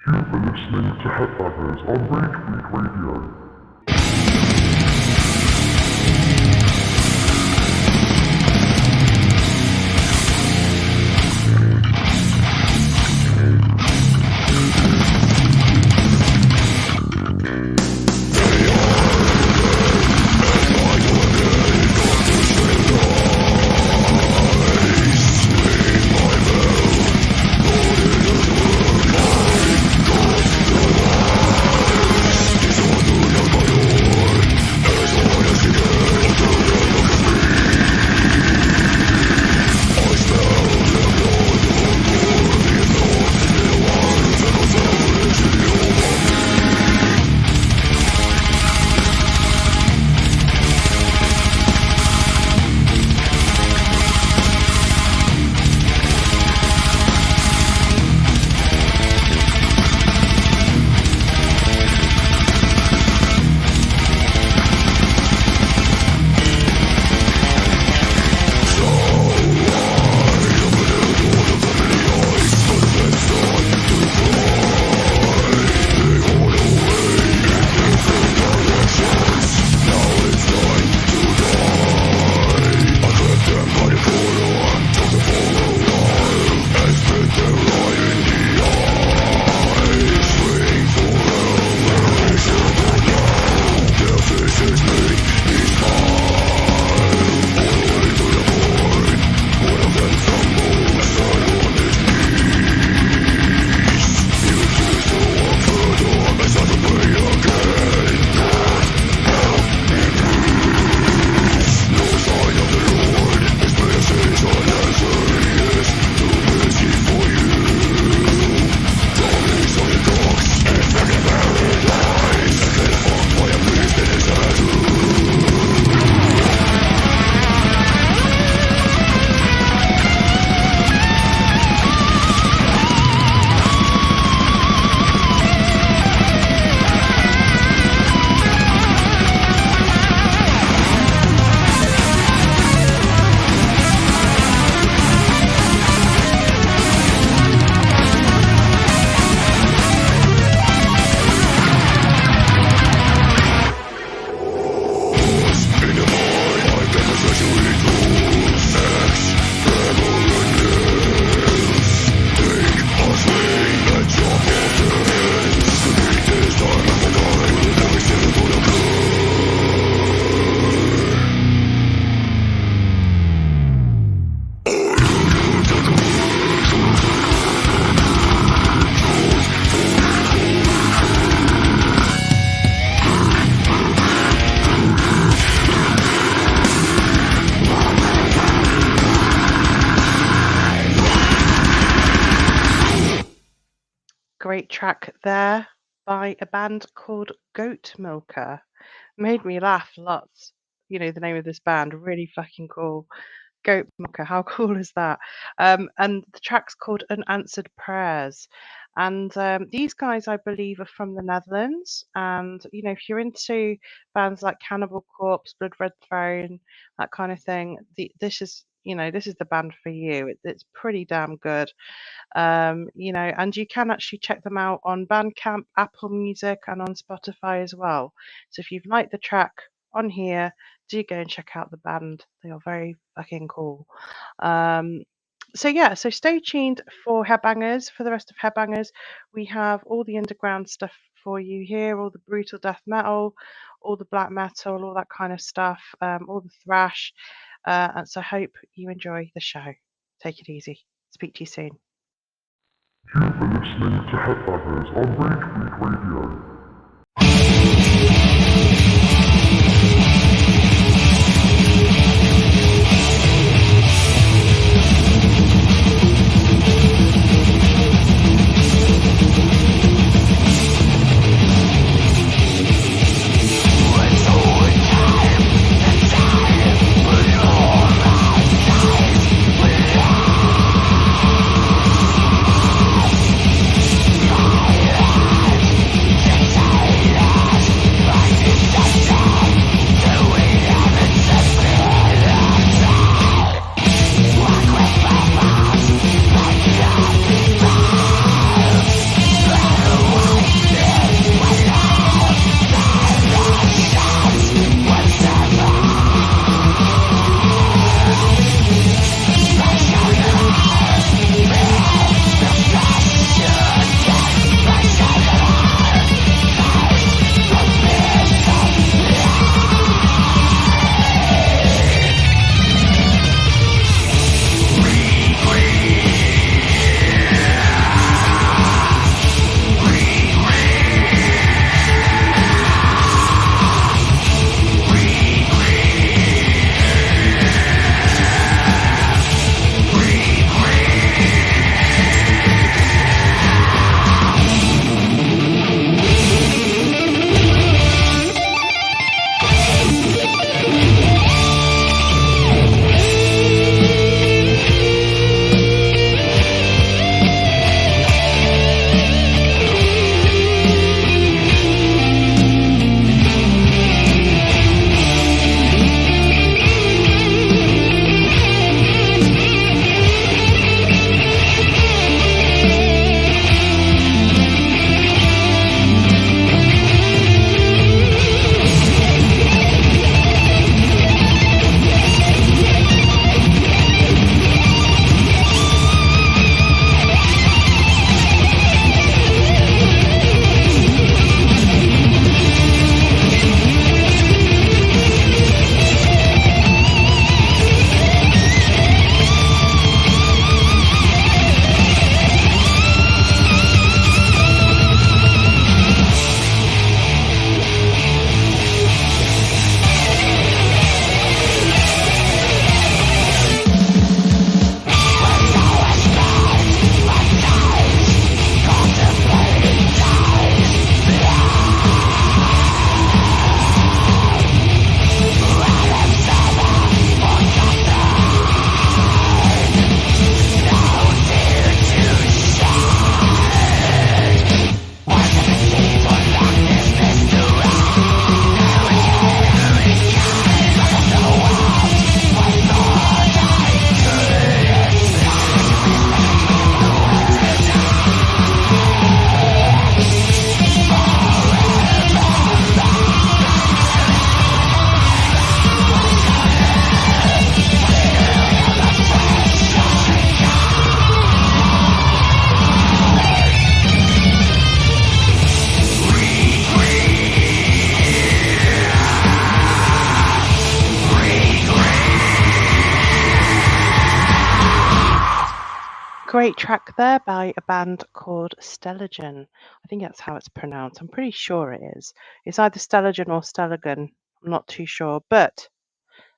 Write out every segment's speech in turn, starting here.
You've been listening to Headbangers on Ragebreed Radio. Great track there by a band called Goat Milker. Made me laugh lots. You know, the name of this band, really fucking cool. Goat Milker, how cool is that? And the track's called Unanswered Prayers. And these guys, I believe, are from the Netherlands. And, you know, if you're into bands like Cannibal Corpse, Blood Red Throne, that kind of thing, this is the band for you. It's pretty damn good. You know, and you can actually check them out on Bandcamp, Apple Music, and on Spotify as well. So if you've liked the track on here, do go and check out the band. They are very fucking cool. So stay tuned for Headbangers. For the rest of Headbangers, we have all the underground stuff for you here, all the brutal death metal, all the black metal, all that kind of stuff, all the thrash. And so I hope you enjoy the show. Take it easy. Speak to you soon. You've been listening to Headbangers on Ragebreed Radio. Right. great track there by a band called Stelligen. I think that's how it's pronounced. I'm pretty sure it is. It's either Stelligen or Stelligen. I'm not too sure, but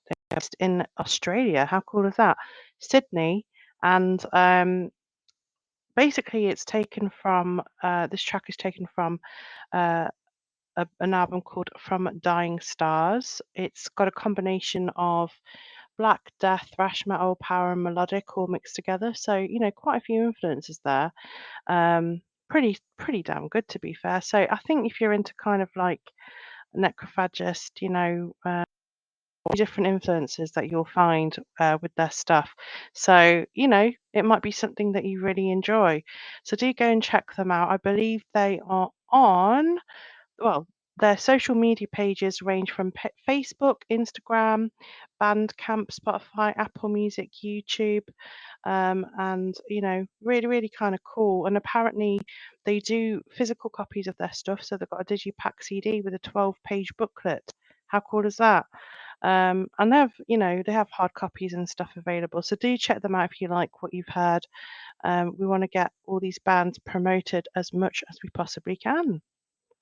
they're based in Australia. How cool is that? Sydney, and basically it's taken from this track is taken from an album called From Dying Stars. It's got a combination of black death, thrash metal, power, and melodic all mixed together. So quite a few influences there. Pretty damn good, to be fair. So I think if you're into kind of like necrophagist, different influences that you'll find with their stuff. So it might be something that you really enjoy. So do go and check them out. I believe they are on, well, their social media pages range from Facebook, Instagram, Bandcamp, Spotify, Apple Music, YouTube, and really, really kind of cool. And apparently they do physical copies of their stuff, so they've got a digipack CD with a 12-page booklet. How cool is that? And they have hard copies and stuff available, so do check them out if you like what you've heard. We want to get all these bands promoted as much as we possibly can.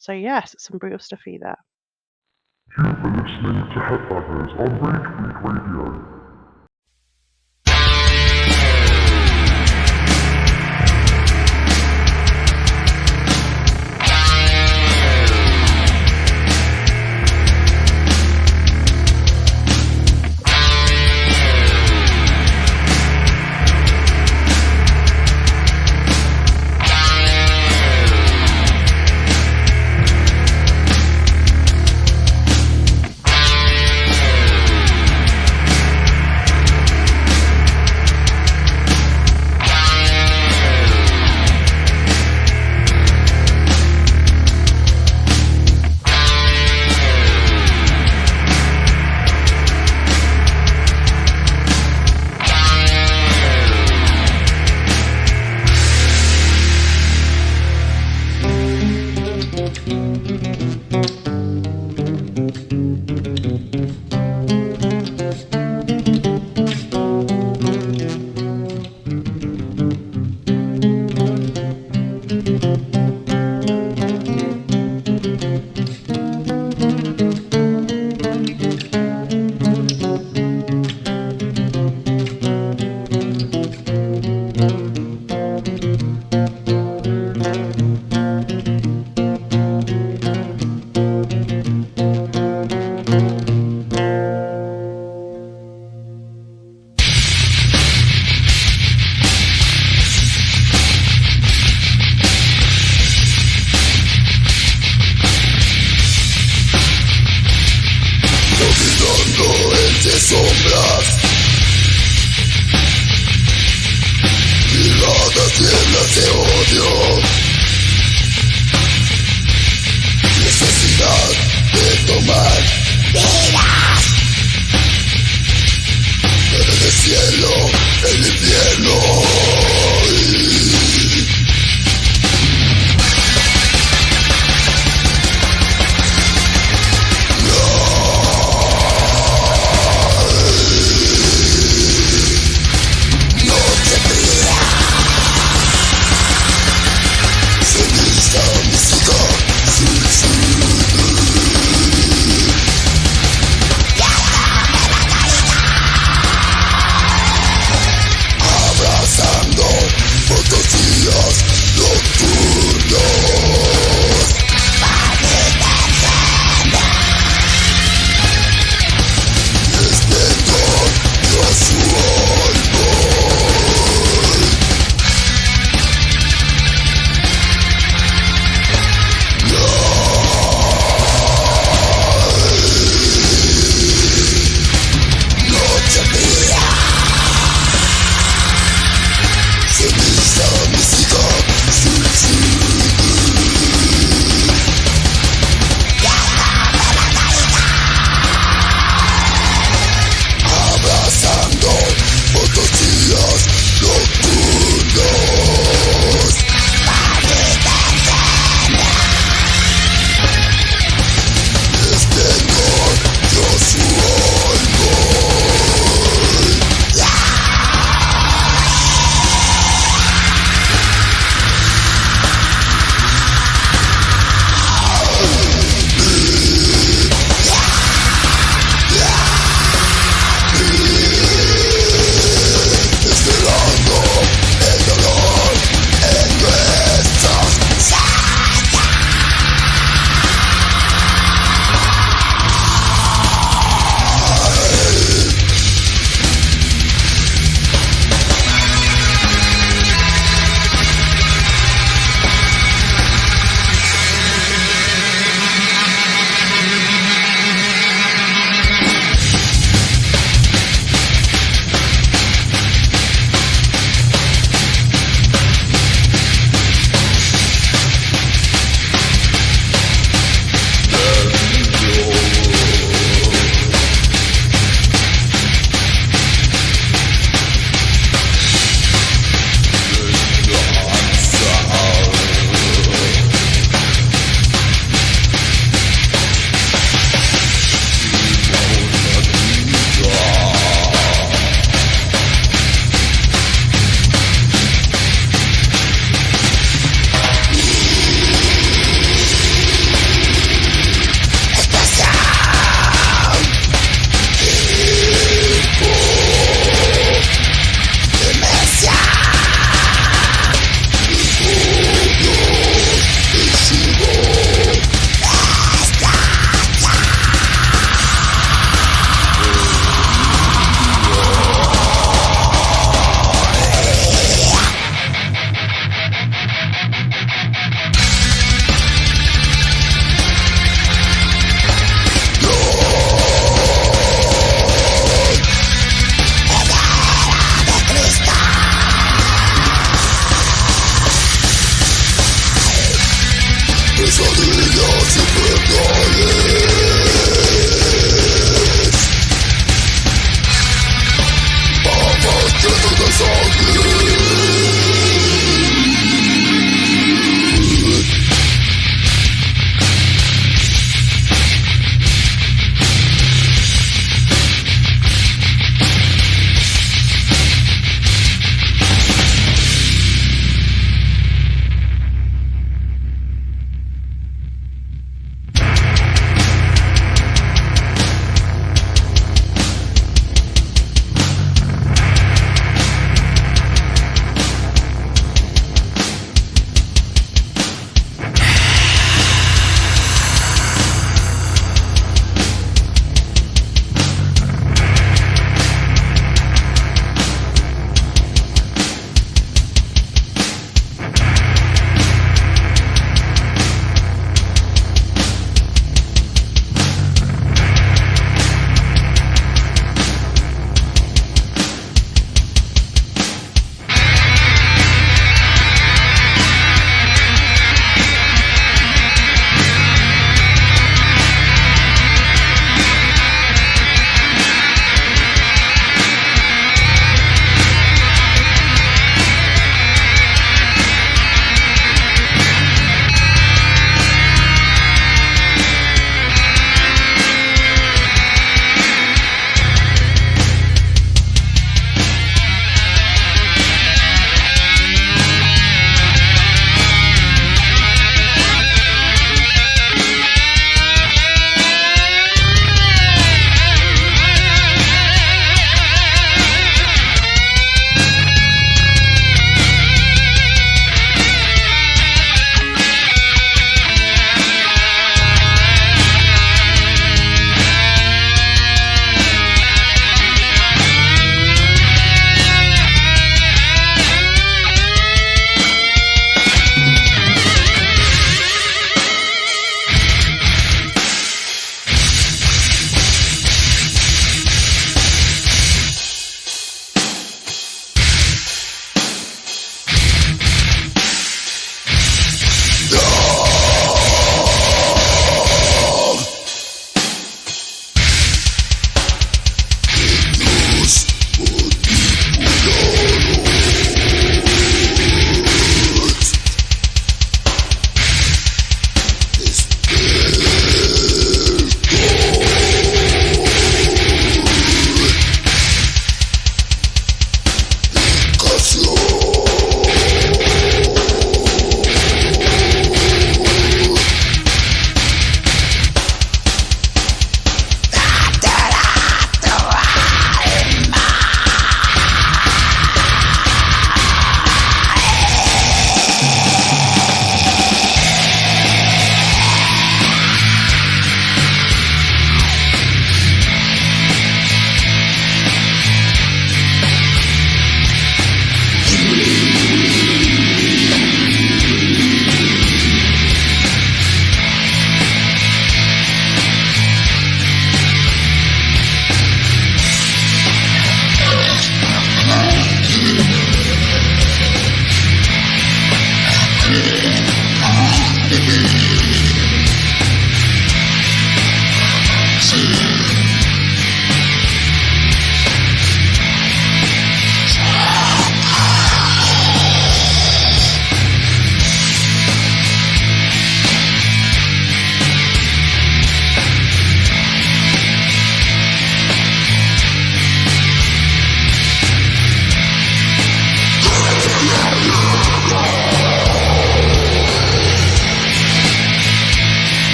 So yes, some brutal stuff there. You've been listening to Headbangers on Ragebreed Radio.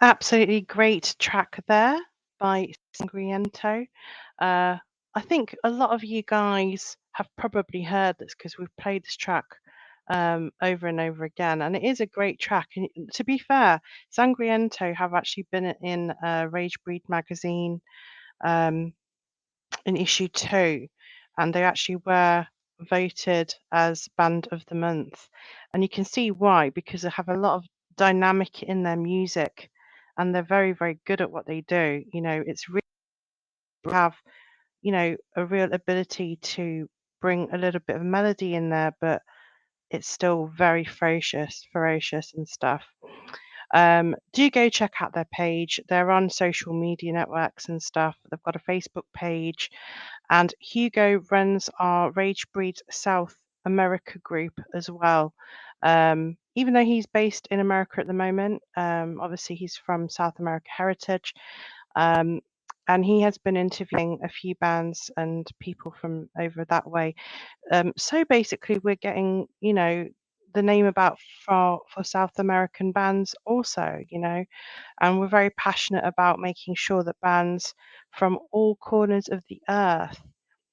Absolutely great track there by Sangriento. I think a lot of you guys have probably heard this because we've played this track over and over again, and it is a great track. And to be fair, Sangriento have actually been in Ragebreed magazine um, in issue 2, and they actually were voted as Band of the Month. And you can see why, because they have a lot of dynamic in their music and they're very, very good at what they do. You know, it's really have, you know, a real ability to bring a little bit of melody in there, but it's still very ferocious and stuff. Do go check out their page. They're on social media networks and stuff. They've got a Facebook page, and Hugo runs our Ragebreed South America group as well. Even though he's based in America at the moment, obviously he's from South America heritage, um, and he has been interviewing a few bands and people from over that way. So basically, we're getting, you know, the name about for South American bands also, you know, and we're very passionate about making sure that bands from all corners of the earth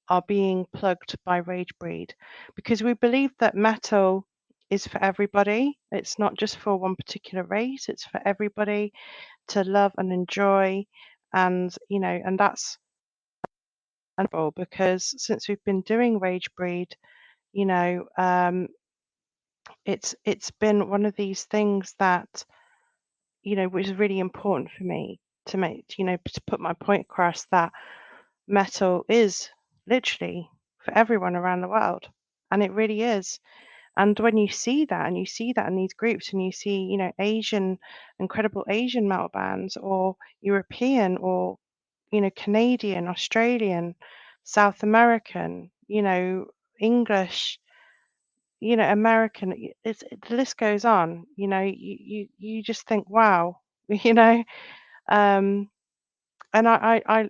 are being plugged by Ragebreed, because we believe that metal is for everybody. It's not just for one particular race, it's for everybody to love and enjoy. And, you know, and that's wonderful, because since we've been doing Ragebreed, you know, it's been one of these things that, you know, which is really important for me to make, you know, to put my point across, that metal is literally for everyone around the world, and it really is. And when you see that, and you see that in these groups, and you see, you know, incredible Asian metal bands, or European, or, you know, Canadian, Australian, South American, you know, English, you know, American, the list goes on. You know, you just think, wow, you know. Um, and I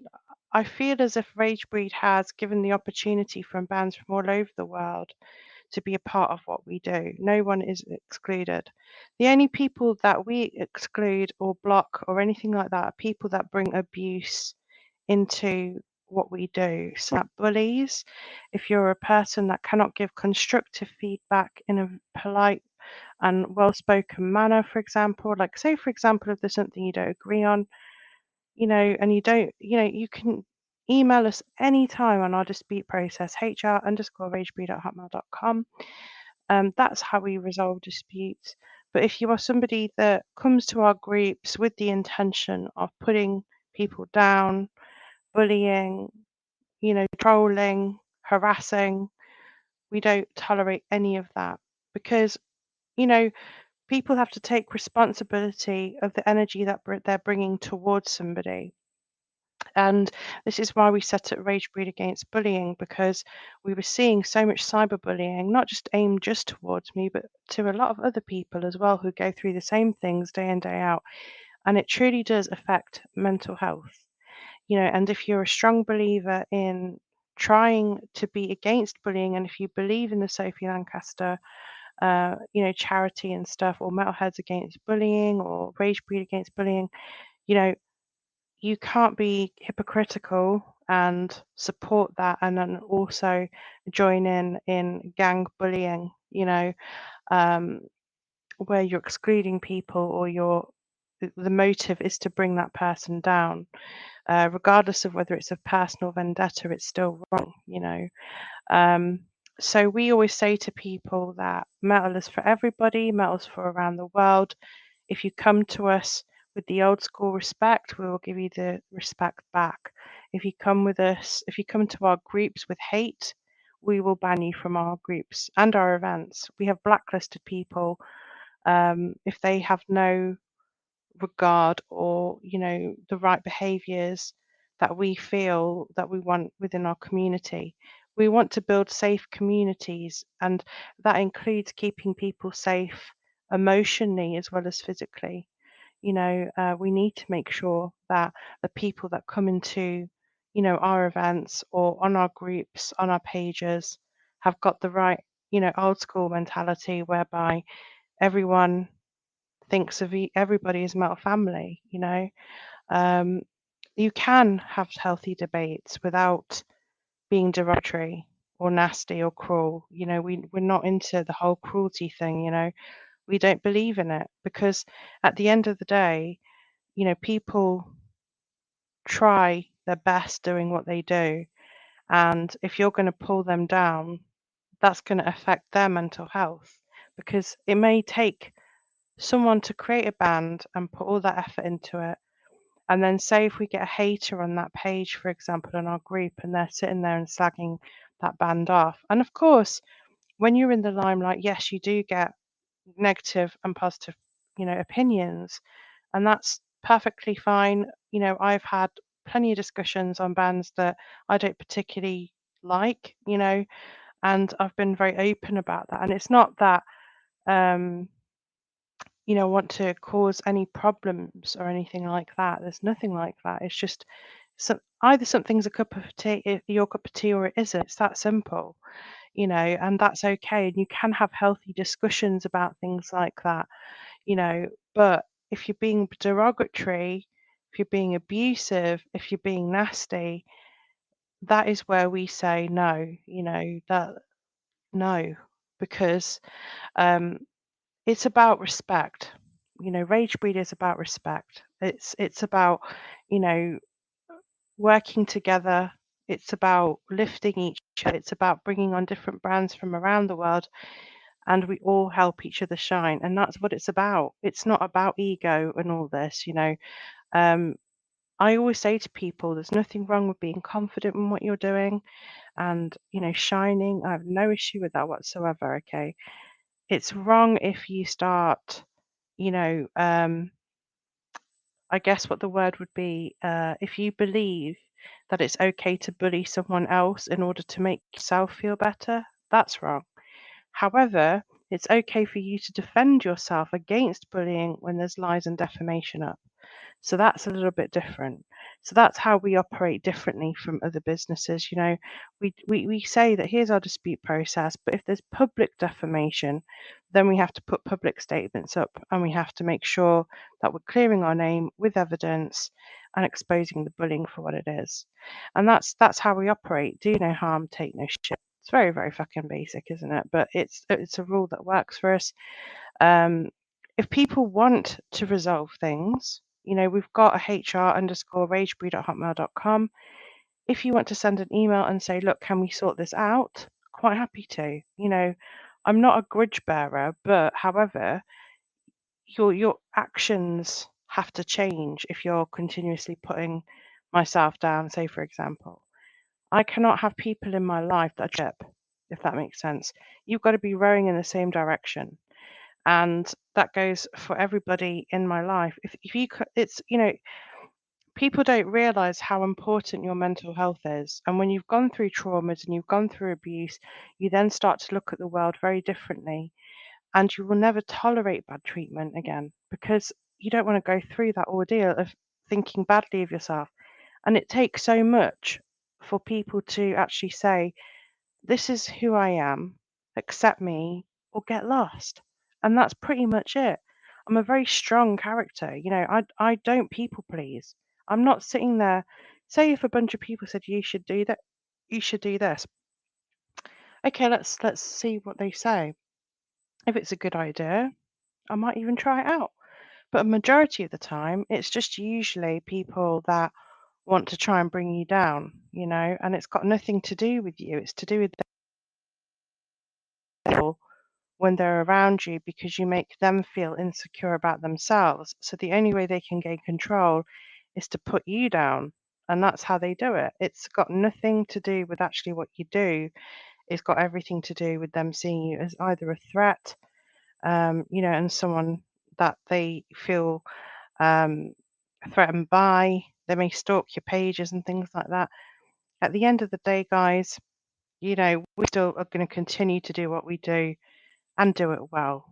feel as if Ragebreed has given the opportunity from bands from all over the world to be a part of what we do. No one is excluded. The only people that we exclude or block or anything like that are people that bring abuse into what we do. So that bullies, if you're a person that cannot give constructive feedback in a polite and well-spoken manner, for example, like say, for example, if there's something you don't agree on, you know, and you don't, you know, you can email us anytime on our dispute process, hr_ragebreed@hotmail.com. That's how we resolve disputes. But if you are somebody that comes to our groups with the intention of putting people down, bullying, you know, trolling, harassing, we don't tolerate any of that, because, you know, people have to take responsibility of the energy that they're bringing towards somebody. And this is why we set up Ragebreed Against Bullying, because we were seeing so much cyberbullying, not just aimed just towards me, but to a lot of other people as well who go through the same things day in, day out. And it truly does affect mental health. You know, and if you're a strong believer in trying to be against bullying, and if you believe in the Sophie Lancaster, charity and stuff, or Metalheads Against Bullying, or Ragebreed Against Bullying, you can't be hypocritical and support that and then also join in gang bullying, um, where you're excluding people or the motive is to bring that person down. Regardless of whether it's a personal vendetta, it's still wrong. Um, so we always say to people that metal is for everybody, metal's for around the world. If you come to us with the old school respect, we will give you the respect back. If you come to our groups with hate, we will ban you from our groups and our events. We have blacklisted people if they have no regard or the right behaviors that we feel that we want within our community. We want to build safe communities, and that includes keeping people safe emotionally as well as physically. We need to make sure that the people that come into our events or on our groups, on our pages, have got the right old school mentality whereby everyone thinks of everybody as metal family. um, you can have healthy debates without being derogatory or nasty or cruel. We're not into the whole cruelty thing. We don't believe in it, because at the end of the day, people try their best doing what they do, and if you're going to pull them down, that's going to affect their mental health, because it may take someone to create a band and put all that effort into it. And then say if we get a hater on that page, for example, in our group, and they're sitting there and slagging that band off. And of course, when you're in the limelight, yes, you do get negative and positive, opinions, and that's perfectly fine. I've had plenty of discussions on bands that I don't particularly like, and I've been very open about that. And it's not that um, want to cause any problems or anything like that. There's nothing like that. It's just either something's a cup of tea, your cup of tea, or it isn't. It's that simple, and that's okay. And you can have healthy discussions about things like that, but if you're being derogatory, if you're being abusive, if you're being nasty, that is where we say no, that no, because um, it's about respect. Ragebreed is about respect. It's about, you know, working together. It's about lifting each other. It's about bringing on different brands from around the world, and we all help each other shine. And that's what it's about. It's not about ego and all this. Um, I always say to people, there's nothing wrong with being confident in what you're doing and, shining. I have no issue with that whatsoever. Okay. It's wrong if you start, you know, um, I guess what the word would be, if you believe that it's okay to bully someone else in order to make yourself feel better, that's wrong. However, it's okay for you to defend yourself against bullying when there's lies and defamation up. So that's a little bit different. So that's how we operate differently from other businesses. We say that here's our dispute process, but if there's public defamation, then we have to put public statements up, and we have to make sure that we're clearing our name with evidence and exposing the bullying for what it is. And that's how we operate. Do no harm, take no shit. It's very, very fucking basic, isn't it? But it's a rule that works for us. Um, if people want to resolve things, we've got a hr_ragebreed@hotmail.com. If you want to send an email and say, look, can we sort this out? Quite happy to. I'm not a grudge bearer, but however, your actions have to change if you're continuously putting myself down, say for example. I cannot have people in my life that are ship, if that makes sense. You've got to be rowing in the same direction. And that goes for everybody in my life. If you it's people don't realize how important your mental health is, and when you've gone through traumas and you've gone through abuse, you then start to look at the world very differently, and you will never tolerate bad treatment again, because you don't want to go through that ordeal of thinking badly of yourself. And it takes so much for people to actually say, this is who I am, accept me, or get lost. And that's pretty much it. I'm a very strong character. You know, I don't people please. I'm not sitting there, say if a bunch of people said you should do that, you should do this. Okay, let's see what they say. If it's a good idea, I might even try it out. But a majority of the time, it's just usually people that want to try and bring you down, you know, and it's got nothing to do with you. It's to do with them when they're around you because you make them feel insecure about themselves. So the only way they can gain control is to put you down. And that's how they do it. It's got nothing to do with actually what you do. It's got everything to do with them seeing you as either a threat, you know, and someone that they feel threatened by. They may stalk your pages and things like that. At the end of the day, guys, you know, we still are going to continue to do what we do and do it well.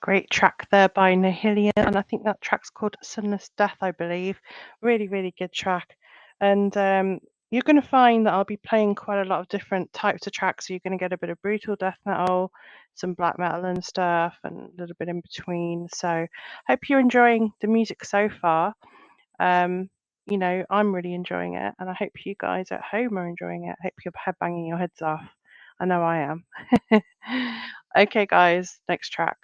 Great track there by Nihilium, and I think that track's called Sunless Death, I believe. Really, really good track. And you're going to find that I'll be playing quite a lot of different types of tracks. So you're going to get a bit of brutal death metal, some black metal and stuff, and a little bit in between. So hope you're enjoying the music so far. You know, I'm really enjoying it, and I hope you guys at home are enjoying it. I hope you're headbanging your heads off. I know I am. Okay, guys, next track.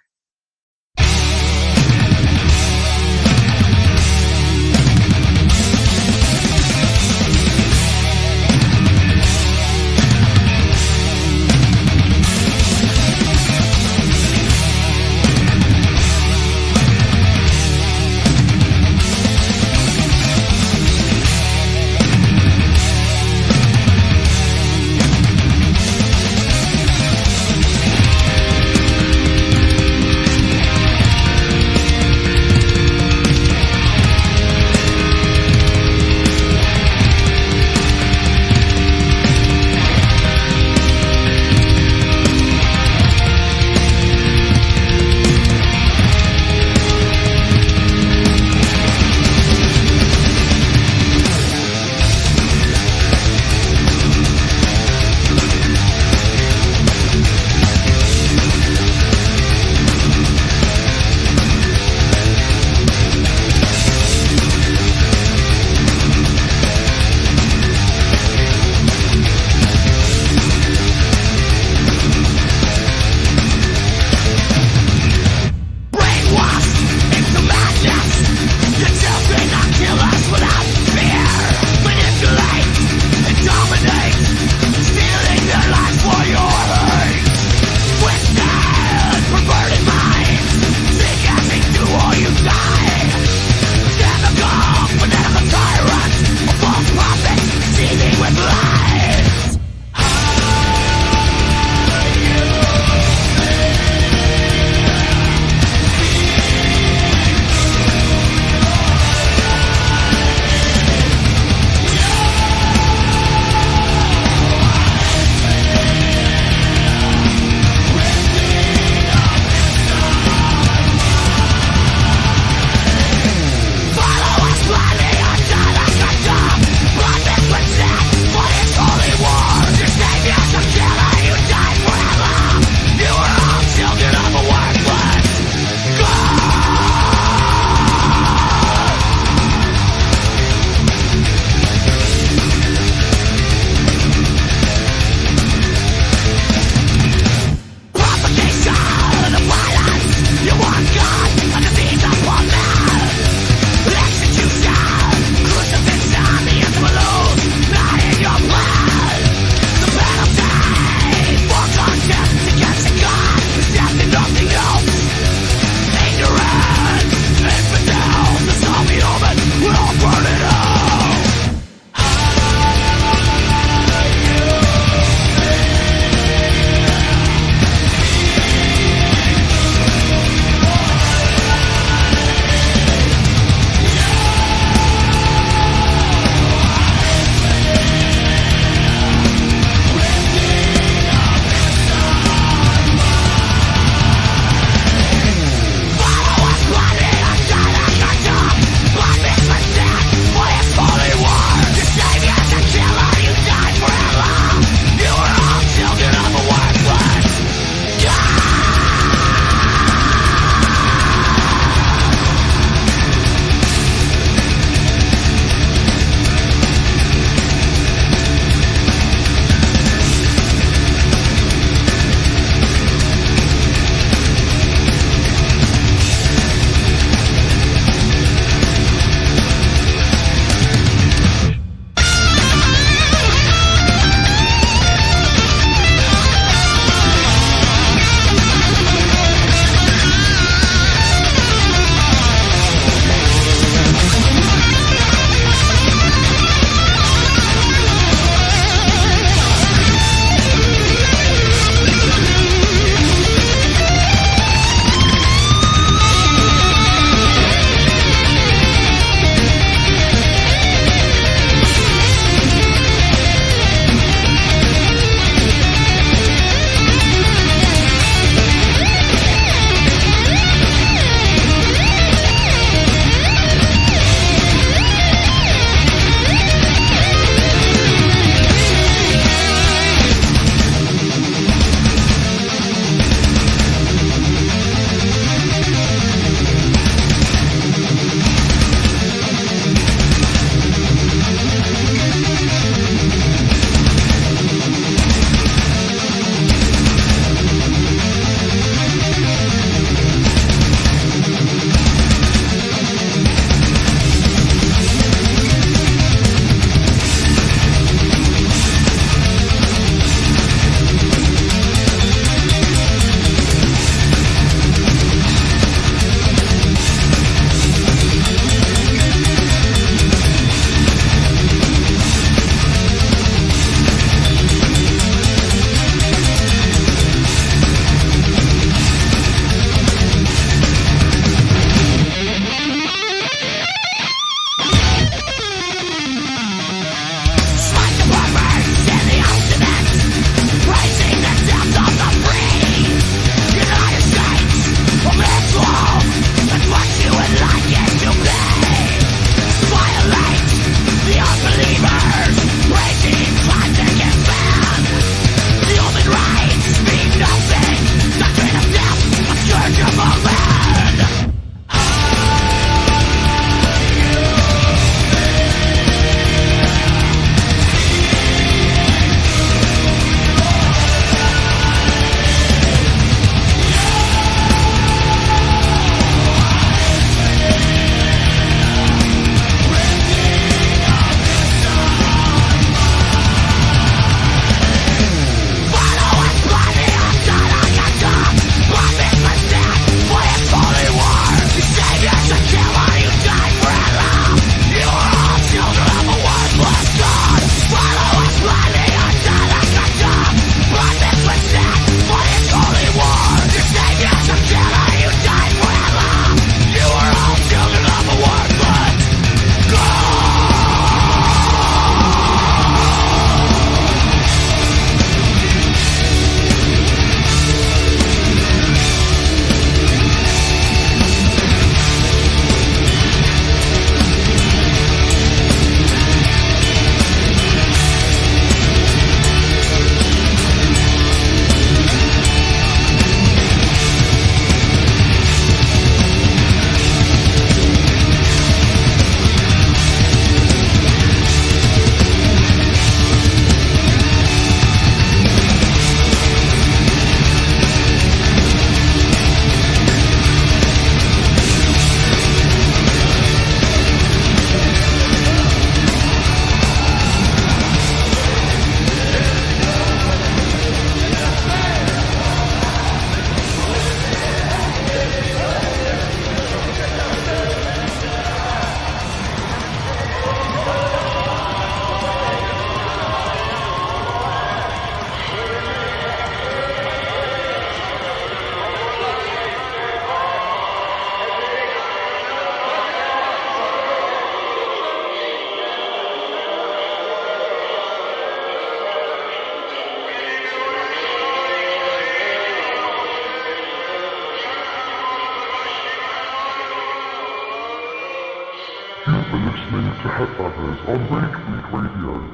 You've been listening to Headbangers on Ragebreed Radio.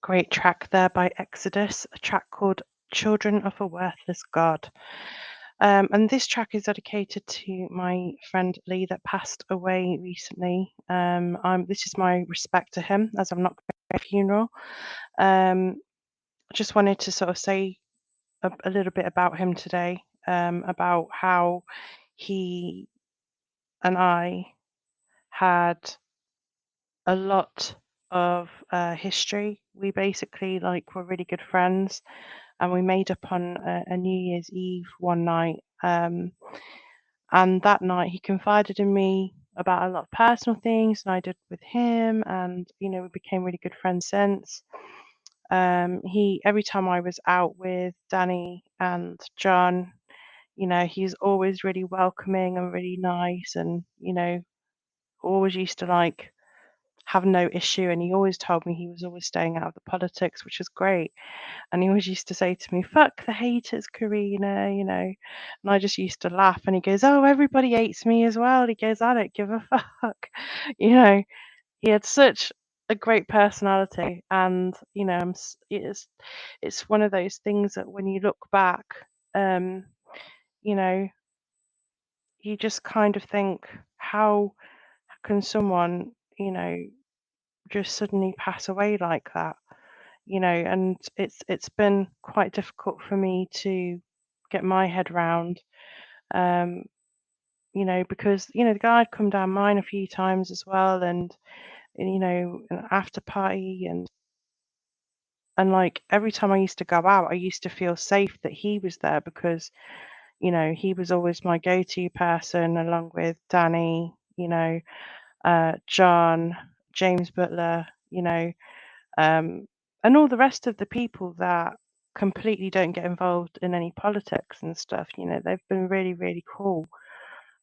Great track there by Exodus, a track called Children of a Worthless God. And this track is dedicated to my friend Lee that passed away recently. This is my respect to him, as I'm not going to a funeral. I just wanted to sort of say a little bit about him today, about how he and I had a lot of history. We basically were really good friends, and we made up on a New Year's Eve one night. And that night he confided in me about a lot of personal things, and I did with him, and we became really good friends since. He Every time I was out with Danny and John, he's always really welcoming and really nice, and always used to have no issue, and he always told me he was always staying out of the politics, which is great. And he always used to say to me, "Fuck the haters, Karina," and I just used to laugh. And he goes, "Oh, everybody hates me as well." He goes, "I don't give a fuck." you know he had such a great personality, and it's one of those things that when you look back, um you know you just kind of think, how can someone just suddenly pass away like that? And it's been quite difficult for me to get my head round, um because the guy had come down mine a few times as well, and an after party, and every time I used to go out, I used to feel safe that he was there, because he was always my go-to person, along with Danny, John, James Butler, um, and all the rest of the people that completely don't get involved in any politics and stuff. They've been really, really cool.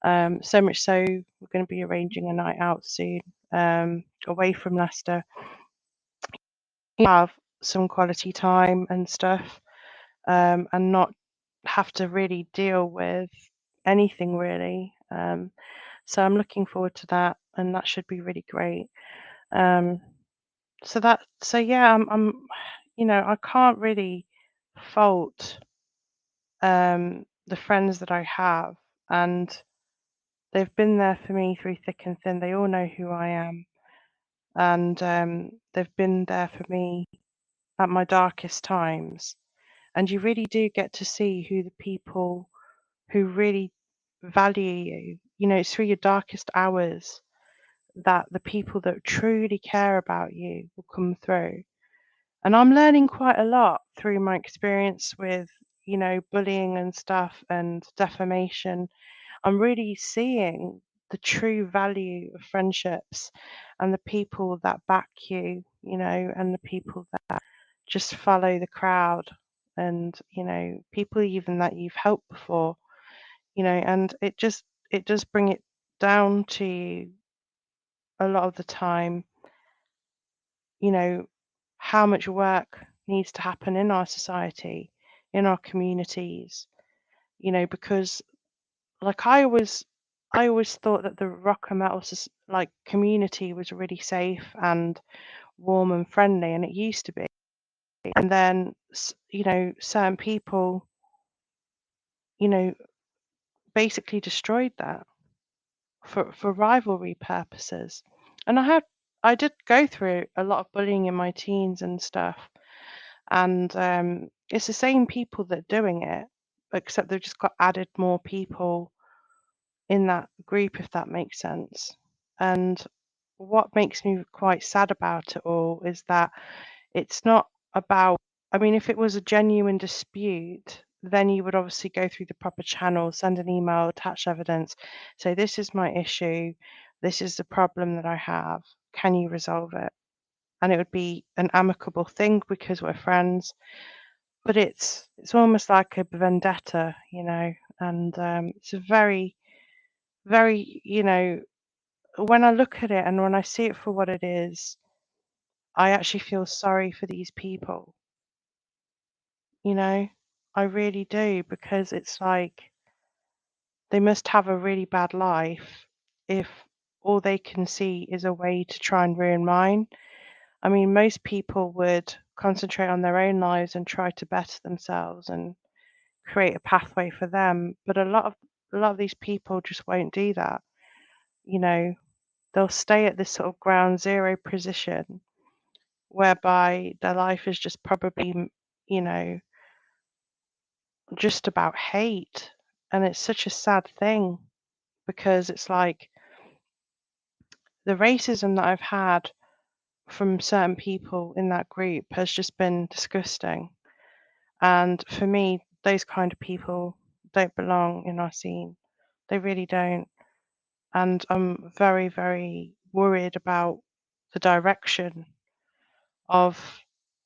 So much so, we're going to be arranging a night out soon, away from Leicester. Have some quality time and stuff, and not have to really deal with anything really. So I'm looking forward to that, and that should be really great. Um, so yeah, I can't really fault the friends that I have, and they've been there for me through thick and thin. They all know who I am, and they've been there for me at my darkest times. And you really do get to see who the people who really value you. It's through your darkest hours that the people that truly care about you will come through. And I'm learning quite a lot through my experience with, bullying and stuff and defamation. I'm really seeing the true value of friendships, and the people that back you, and the people that just follow the crowd, and, people even that you've helped before, and it does bring it down to, a lot of the time, you know, how much work needs to happen in our society, in our communities, because I always thought that the rock and metal community was really safe and warm and friendly, and it used to be. And then certain people, you know, basically destroyed that for rivalry purposes. And I did go through a lot of bullying in my teens and stuff, and it's the same people that are doing it, except they've just got added more people in that group, if that makes sense. And what makes me quite sad about it all is that it's not about, I mean, if it was a genuine dispute, then you would obviously go through the proper channels, send an email, attach evidence, say, "This is my issue, this is the problem that I have, can you resolve it?" And it would be an amicable thing because we're friends. But it's almost like a vendetta, and it's a very, very, when I look at it and when I see it for what it is, I actually feel sorry for these people, you know? I really do, because it's like, they must have a really bad life if all they can see is a way to try and ruin mine. I mean, most people would concentrate on their own lives and try to better themselves and create a pathway for them. But a lot of these people just won't do that. You know, they'll stay at this sort of ground zero position whereby their life is just probably, you know, just about hate. And it's such a sad thing because it's like the racism that I've had from certain people in that group has just been disgusting. And for me, those kind of people don't belong in our scene. They really don't. And I'm very, very worried about the direction of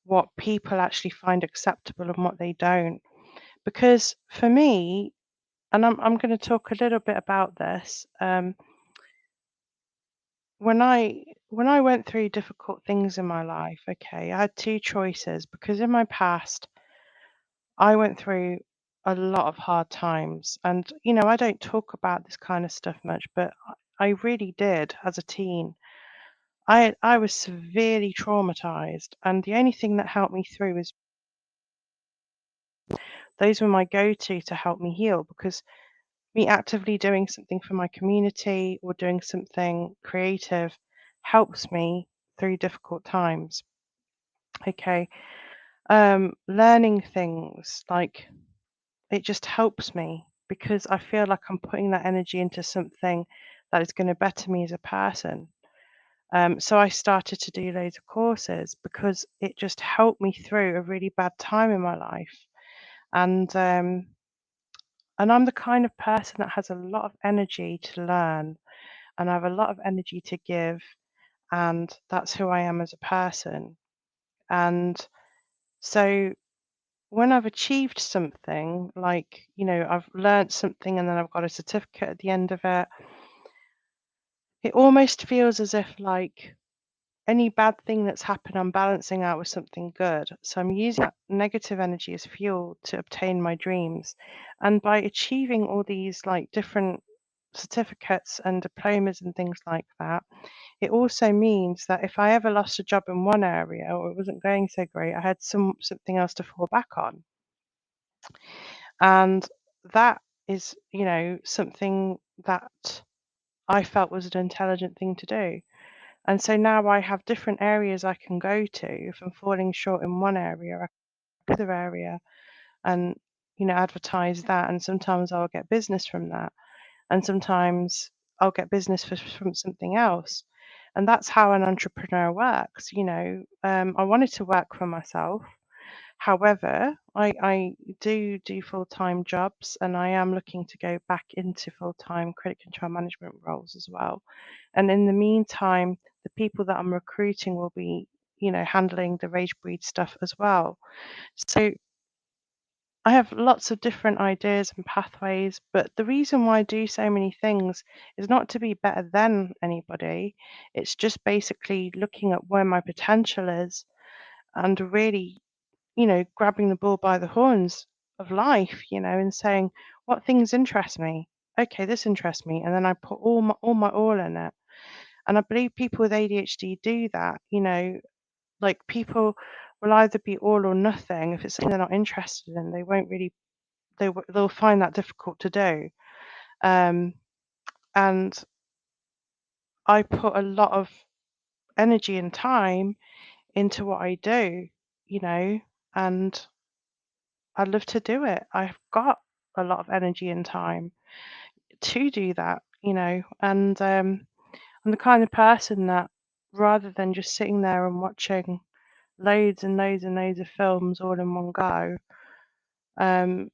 what people actually find acceptable and what they don't. Because for me, and I'm going to talk a little bit about this. When I went through difficult things in my life, okay, I had two choices because in my past I went through a lot of hard times, and I don't talk about this kind of stuff much, but I really did as a teen. I was severely traumatized, and the only thing that helped me through is those were my go-to to help me heal because me actively doing something for my community or doing something creative helps me through difficult times. Okay. Learning things like it just helps me because I feel like I'm putting that energy into something that is going to better me as a person. So I started to do loads of courses because it just helped me through a really bad time in my life. And I'm the kind of person that has a lot of energy to learn and I have a lot of energy to give, and that's who I am as a person. And so when I've achieved something, like, I've learnt something and then I've got a certificate at the end of it, it almost feels as if like any bad thing that's happened, I'm balancing out with something good. So I'm using that negative energy as fuel to obtain my dreams. And by achieving all these like different certificates and diplomas and things like that, it also means that if I ever lost a job in one area or it wasn't going so great, I had something else to fall back on. And that is, something that I felt was an intelligent thing to do. And so now I have different areas I can go to. If I'm falling short in one area, I can go to the other area and, advertise that. And sometimes I'll get business from that. And sometimes I'll get business from something else. And that's how an entrepreneur works. I wanted to work for myself. However, I do full-time jobs and I am looking to go back into full-time credit control management roles as well. And in the meantime, the people that I'm recruiting will be, handling the Ragebreed stuff as well. So I have lots of different ideas and pathways, but the reason why I do so many things is not to be better than anybody. It's just basically looking at where my potential is and really, grabbing the bull by the horns of life, and saying, what things interest me? Okay, this interests me. And then I put all my all in it. And I believe people with ADHD do that, like people will either be all or nothing. If it's something they're not interested in, they won't really, they'll find that difficult to do. Um, and I put a lot of energy and time into what I do, you know, and I love to do it. I've got a lot of energy and time to do that, and I'm the kind of person that rather than just sitting there and watching loads and loads and loads of films all in one go, um,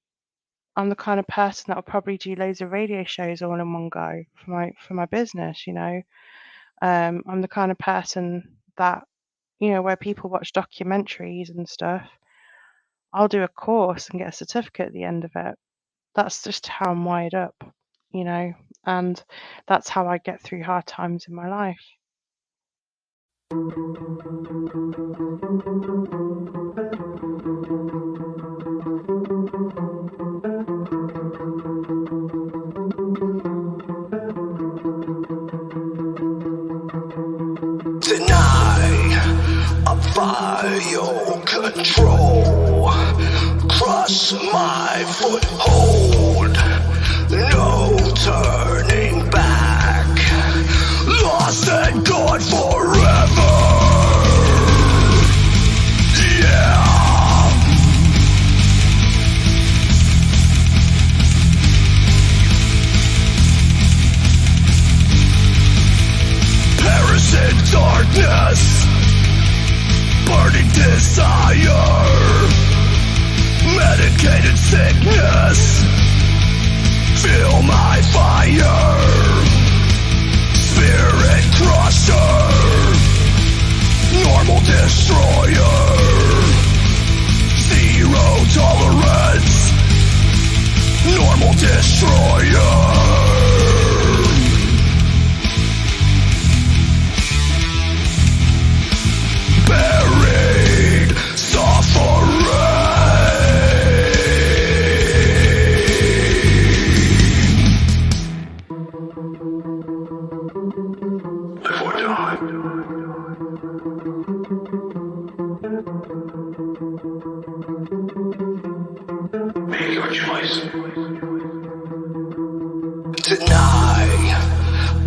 I'm the kind of person that will probably do loads of radio shows all in one go for my business, I'm the kind of person that, where people watch documentaries and stuff, I'll do a course and get a certificate at the end of it. That's just how I'm wired up, you know, and that's how I get through hard times in my life. your control. Crush my foothold. No turning back. Lost and gone forever. Yeah. Perish in darkness. Burning desire. Medicated sickness. Feel my fire. Spirit crusher. Normal destroyer. Zero tolerance. Normal destroyer. Buried suffering. Live or die. Make your choice. Deny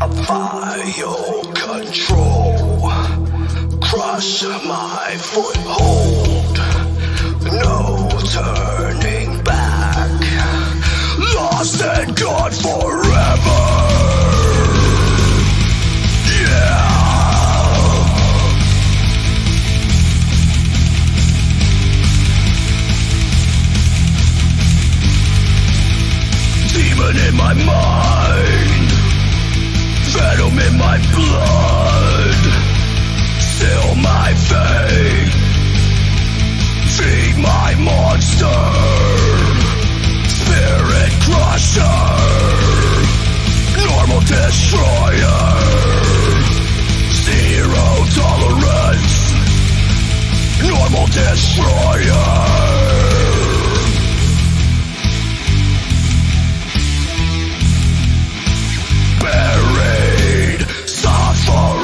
apply your control. Crush my foothold. No turning back. Lost and gone forever. Yeah. Demon in my mind. Venom in my blood. Still my fate. Feed my monster. Spirit crusher. Normal destroyer. Zero tolerance. Normal destroyer. Buried suffering.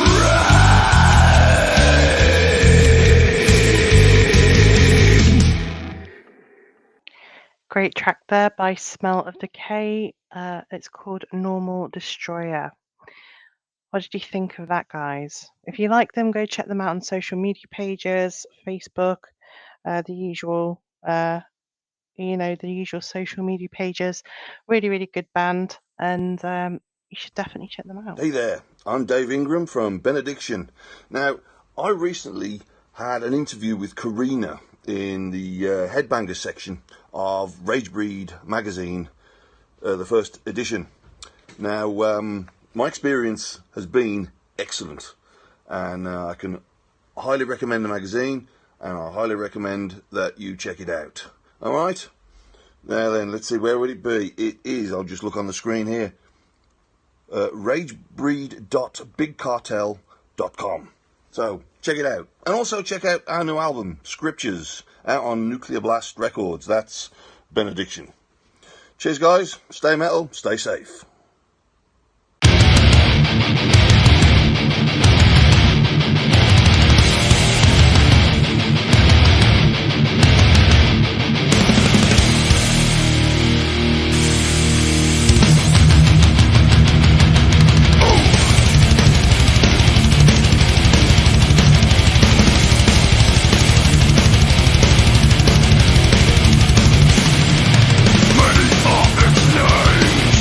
Great track there by Smell of Decay. It's called Normal Destroyer. What did you think of that, guys? If you like them, go check them out on social media pages, Facebook, the usual, the usual social media pages. Really, really good band, and you should definitely check them out. Hey there, I'm Dave Ingram from Benediction. Now, I recently had an interview with Karina in the Headbangers section of Ragebreed magazine, the first edition. Now, my experience has been excellent, and I can highly recommend the magazine, and I highly recommend that you check it out. Alright? Now then, let's see, where would it be? It is, I'll just look on the screen here, ragebreed.bigcartel.com. So, check it out. And also check out our new album, Scriptures, out on Nuclear Blast Records. That's Benediction. Cheers, guys. Stay metal, stay safe. Many are its names.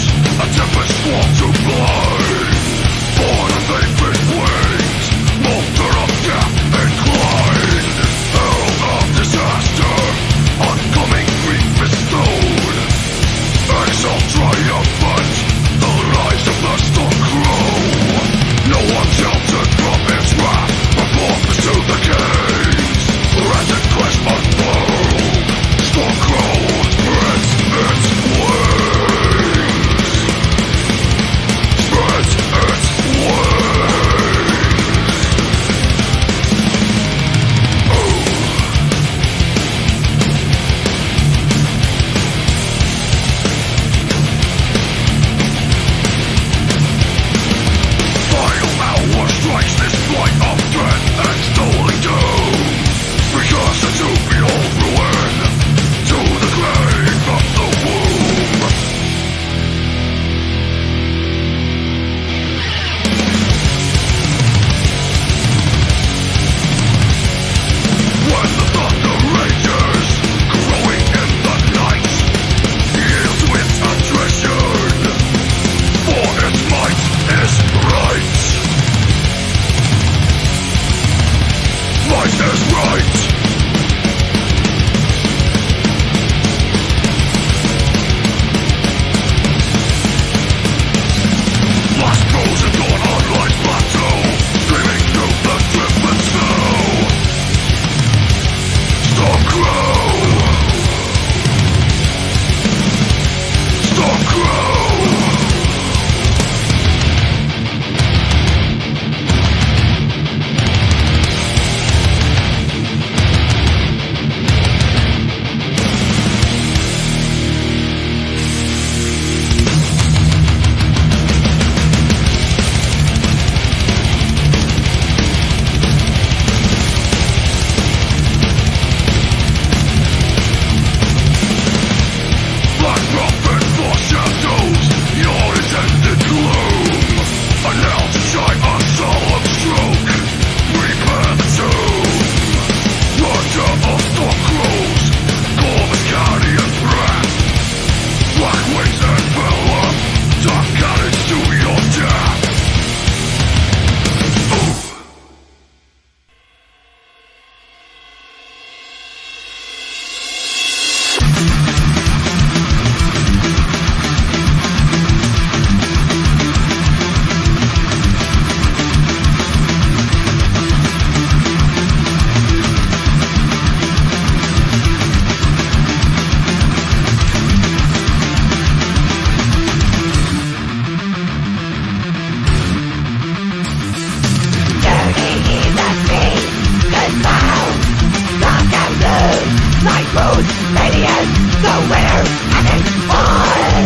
is the winner and it's fun.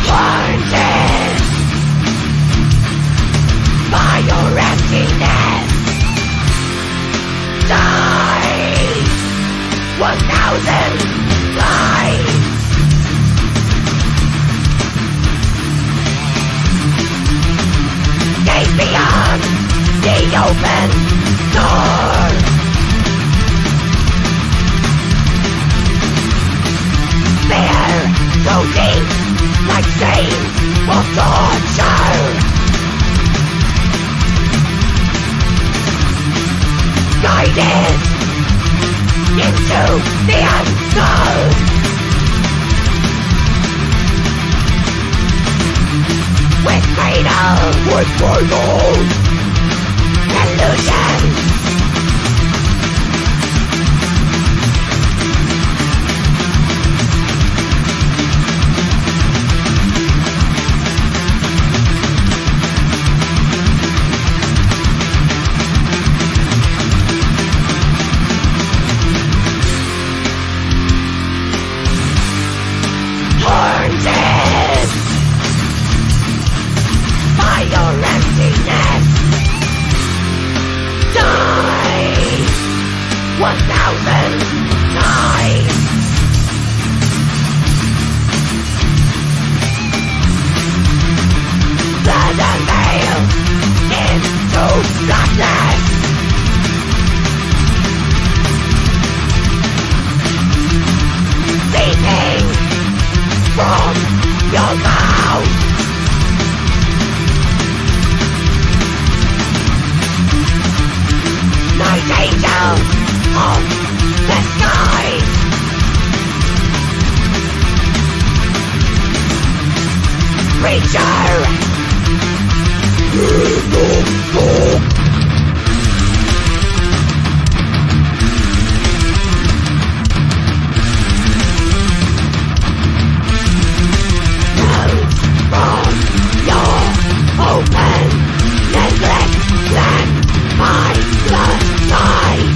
Haunted by your emptiness. Die 1,000 lives. Gaze beyond the open door. Fear so deep, like chains will torture. Guided into the unknown. With fatal illusions. Haunted by your emptiness. Die 1,000 times. Let the veil into blackness. Seeping from your mouth. Night angels of the skies. Preacher. Notes from your open neglect land by the side.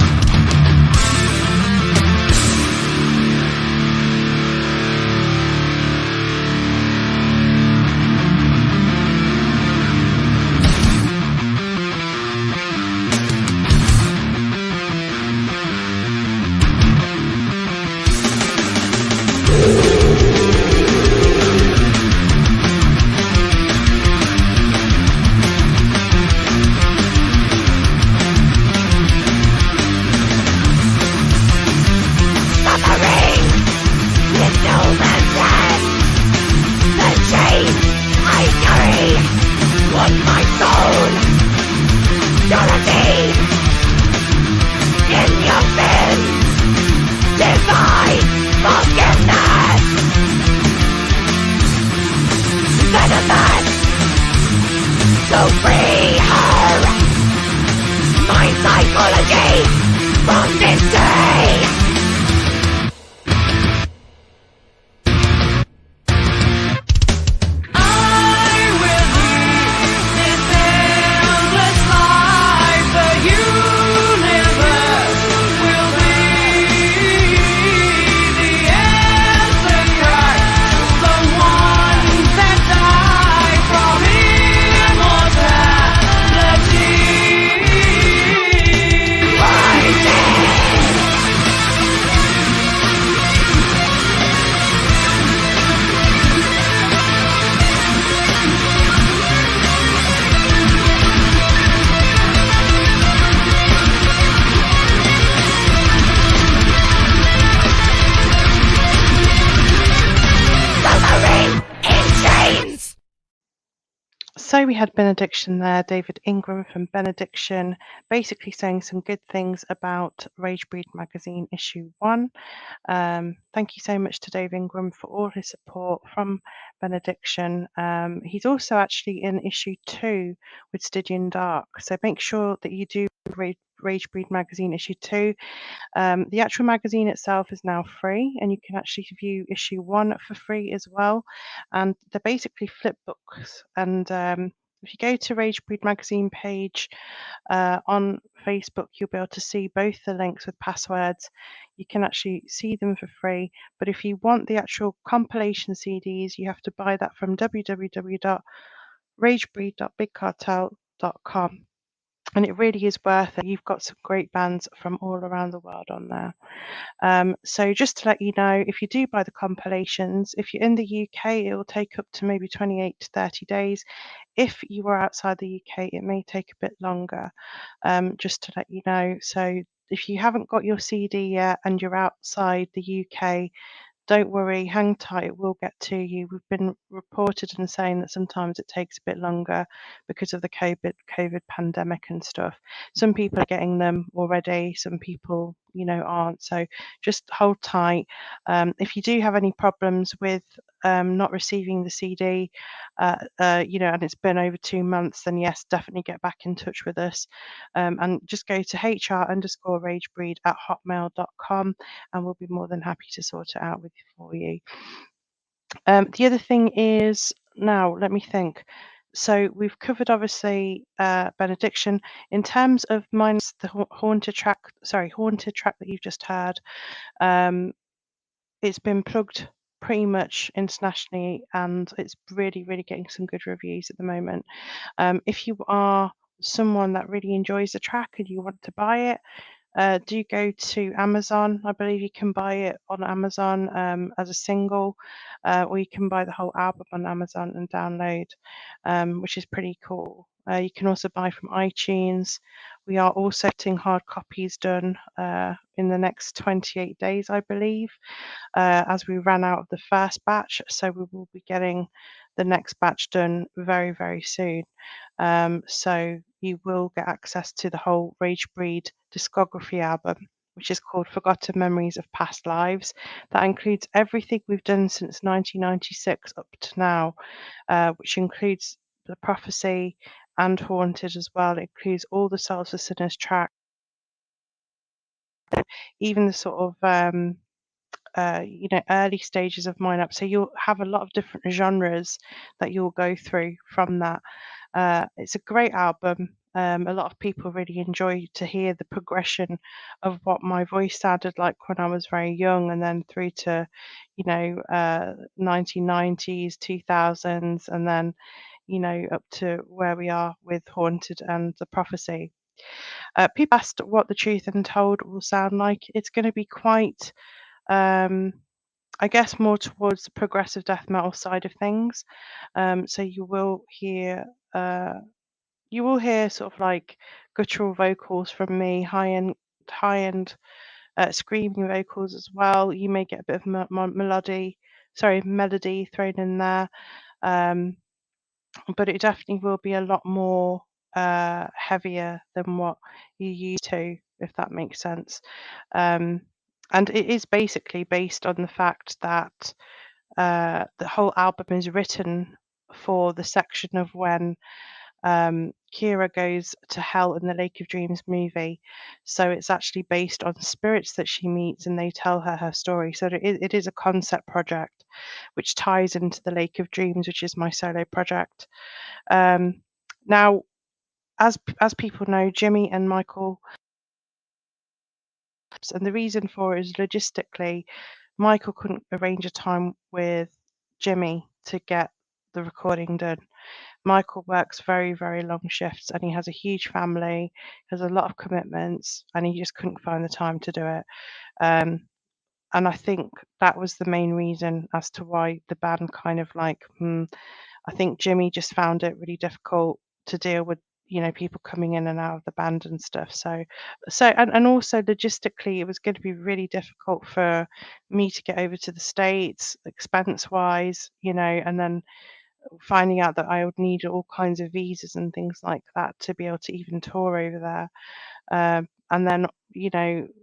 Suffering with no man's hand. The chains I carry on my soul. Purity in your sin. Divine forgiveness. Venomous. So free her. Mind psychology from mystery. So we had Benediction there, David Ingram from Benediction, basically saying some good things about Ragebreed magazine issue 1. Thank you so much to Dave Ingram for all his support from Benediction. He's also actually in issue 2 with Stygian Dark, so make sure that you do read Ragebreed magazine issue 2. The actual magazine itself is now free, and you can actually view issue 1 for free as well. And they're basically flip books, and If you go to Ragebreed magazine page on Facebook, you'll be able to see both the links with passwords. You can actually see them for free. But if you want the actual compilation CDs, you have to buy that from www.ragebreed.bigcartel.com. And it really is worth it. You've got some great bands from all around the world on there. So just to let you know, if you do buy the compilations, if you're in the UK, it will take up to maybe 28 to 30 days. If you are outside the UK, it may take a bit longer, just to let you know. So if you haven't got your CD yet and you're outside the UK, don't worry, hang tight, it will get to you. We've been reported and saying that sometimes it takes a bit longer because of the COVID pandemic and stuff. Some people are getting them already, some people, aren't. So just hold tight. If you do have any problems with not receiving the CD, and it's been over 2 months, then yes, definitely get back in touch with us. And just go to hr_ragebreed@hotmail.com and we'll be more than happy to sort it out for you. The other thing is, now let me think. So we've covered obviously Benediction. In terms of the haunted track that you've just heard, it's been plugged pretty much internationally and it's really, really getting some good reviews at the moment. If you are someone that really enjoys the track and you want to buy it, do go to Amazon. I believe you can buy it on Amazon as a single, or you can buy the whole album on Amazon and download, which is pretty cool. You can also buy from iTunes. We are also getting hard copies done in the next 28 days, I believe, as we ran out of the first batch. So we will be getting the next batch done very, very soon. So you will get access to the whole Ragebreed discography album, which is called Forgotten Memories of Past Lives. That includes everything we've done since 1996 up to now, which includes The Prophecy and Haunted as well. It includes all the Souls for Sinners tracks, even the sort of early stages of mine up. So you'll have a lot of different genres that you'll go through from that. It's a great album. A lot of people really enjoy to hear the progression of what my voice sounded like when I was very young, and then through to, 1990s, 2000s, and then, up to where we are with Haunted and The Prophecy. People asked what The Truth Untold will sound like. It's going to be quite, I guess, more towards the progressive death metal side of things. So you will hear sort of like guttural vocals from me, high end screaming vocals as well. You may get a bit of melody thrown in there, but it definitely will be a lot more heavier than what you used to, if that makes sense. And it is basically based on the fact that the whole album is written for the section of when Kira goes to hell in the Lake of Dreams movie. So it's actually based on spirits that she meets and they tell her story. So it is a concept project which ties into the Lake of Dreams, which is my solo project. Now, as people know, Jimmy and Michael, and the reason for it is logistically, Michael couldn't arrange a time with Jimmy to get the recording done. Michael works very, very long shifts and he has a huge family, has a lot of commitments, and he just couldn't find the time to do it. And I think that was the main reason as to why the band kind of like, I think Jimmy just found it really difficult to deal with, people coming in and out of the band and stuff. So and also logistically, it was going to be really difficult for me to get over to the States, expense wise, and then finding out that I would need all kinds of visas and things like that to be able to even tour over there. And then,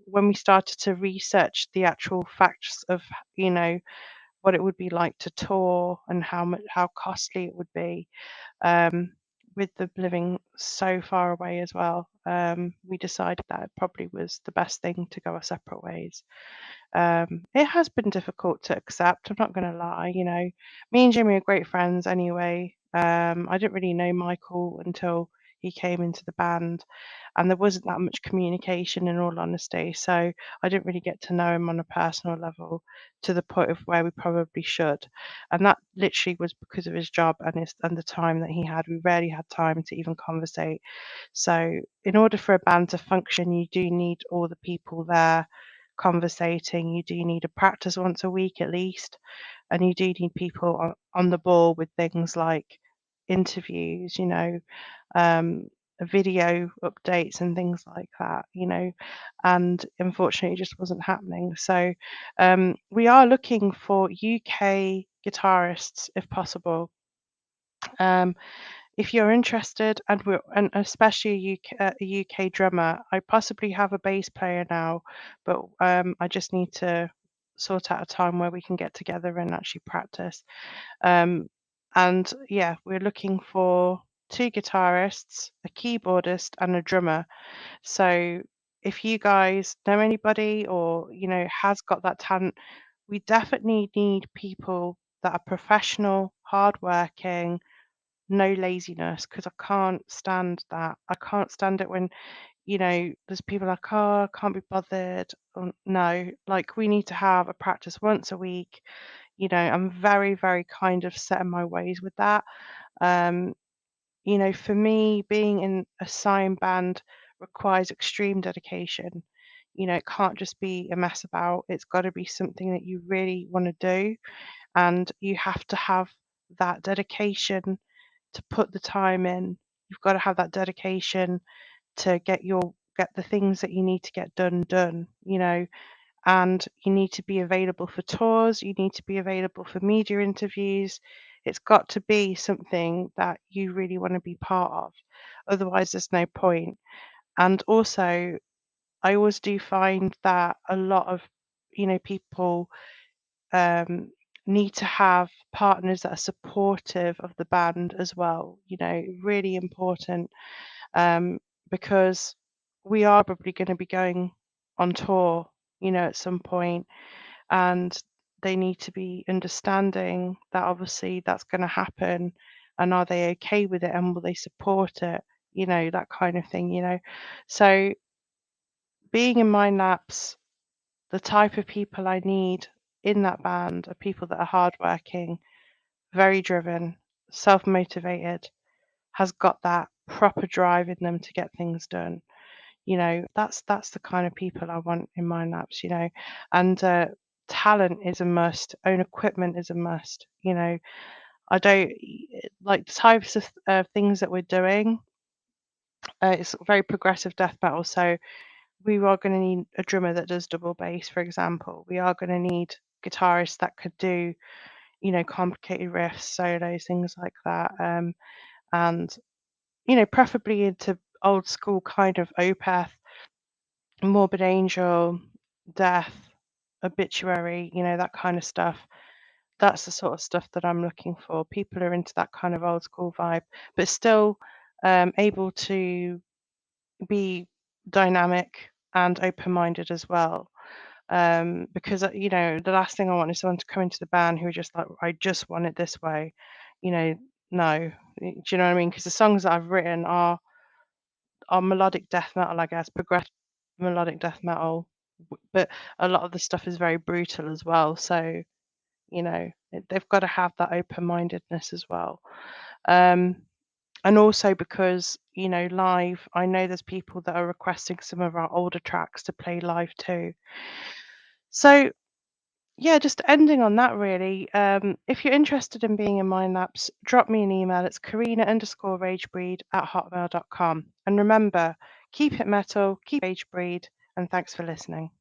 when we started to research the actual facts of, what it would be like to tour and how costly it would be, with the living so far away as well, we decided that it probably was the best thing to go our separate ways. It has been difficult to accept, I'm not going to lie. Me and Jimmy are great friends anyway. I didn't really know Michael until he came into the band, and there wasn't that much communication, in all honesty. So I didn't really get to know him on a personal level to the point of where we probably should. And that literally was because of his job and the time that he had. We rarely had time to even conversate. So in order for a band to function, you do need all the people there conversating. You do need a practice once a week at least, and you do need people on the ball with things like interviews, um, video updates and things like that, and unfortunately it just wasn't happening. So we are looking for UK guitarists if possible. If you're interested, and especially a UK drummer, I possibly have a bass player now, but I just need to sort out a time where we can get together and actually practice. And yeah, we're looking for 2 guitarists, a keyboardist, and a drummer. So if you guys know anybody or has got that talent, we definitely need people that are professional, hardworking, no laziness, because I can't stand that. I can't stand it when, there's people like, oh, I can't be bothered. No, like we need to have a practice once a week. I'm very, very kind of set in my ways with that. Um, for me, being in a sign band requires extreme dedication. It can't just be a mess about. It's got to be something that you really want to do, and you have to have that dedication to put the time in. You've got to have that dedication to get the things that you need to get done, and you need to be available for tours, you need to be available for media interviews. It's got to be something that you really want to be part of. Otherwise, there's no point. And also, I always do find that a lot of, people um, need to have partners that are supportive of the band as well. Really important, because we are probably going to be going on tour, at some point, and they need to be understanding that obviously that's going to happen, and are they okay with it, and will they support it, that kind of thing. So being in Mind Lapse, the type of people I need in that band are people that are hardworking, very driven, self-motivated, has got that proper drive in them to get things done. That's the kind of people I want in Mind Lapse, and talent is a must, own equipment is a must. I don't like the types of things that we're doing. It's very progressive death metal, so we are going to need a drummer that does double bass, for example. We are going to need guitarists that could do, complicated riffs, solos, things like that. And, preferably into old school kind of Opeth, Morbid Angel, Death, Obituary, that kind of stuff. That's the sort of stuff that I'm looking for. People are into that kind of old school vibe, but still able to be dynamic and open-minded as well. Because the last thing I want is someone to come into the band who are just like, I just want it this way. No. Do you know what I mean? Because the songs that I've written are melodic death metal, I guess, progressive melodic death metal, but a lot of the stuff is very brutal as well. So they've got to have that open-mindedness as well. And also because live, I know there's people that are requesting some of our older tracks to play live too. So yeah, just ending on that really. If you're interested in being in Mind Lapse, drop me an email. It's Karina_Ragebreed@hotmail.com. And remember, keep it metal, keep Ragebreed, and thanks for listening.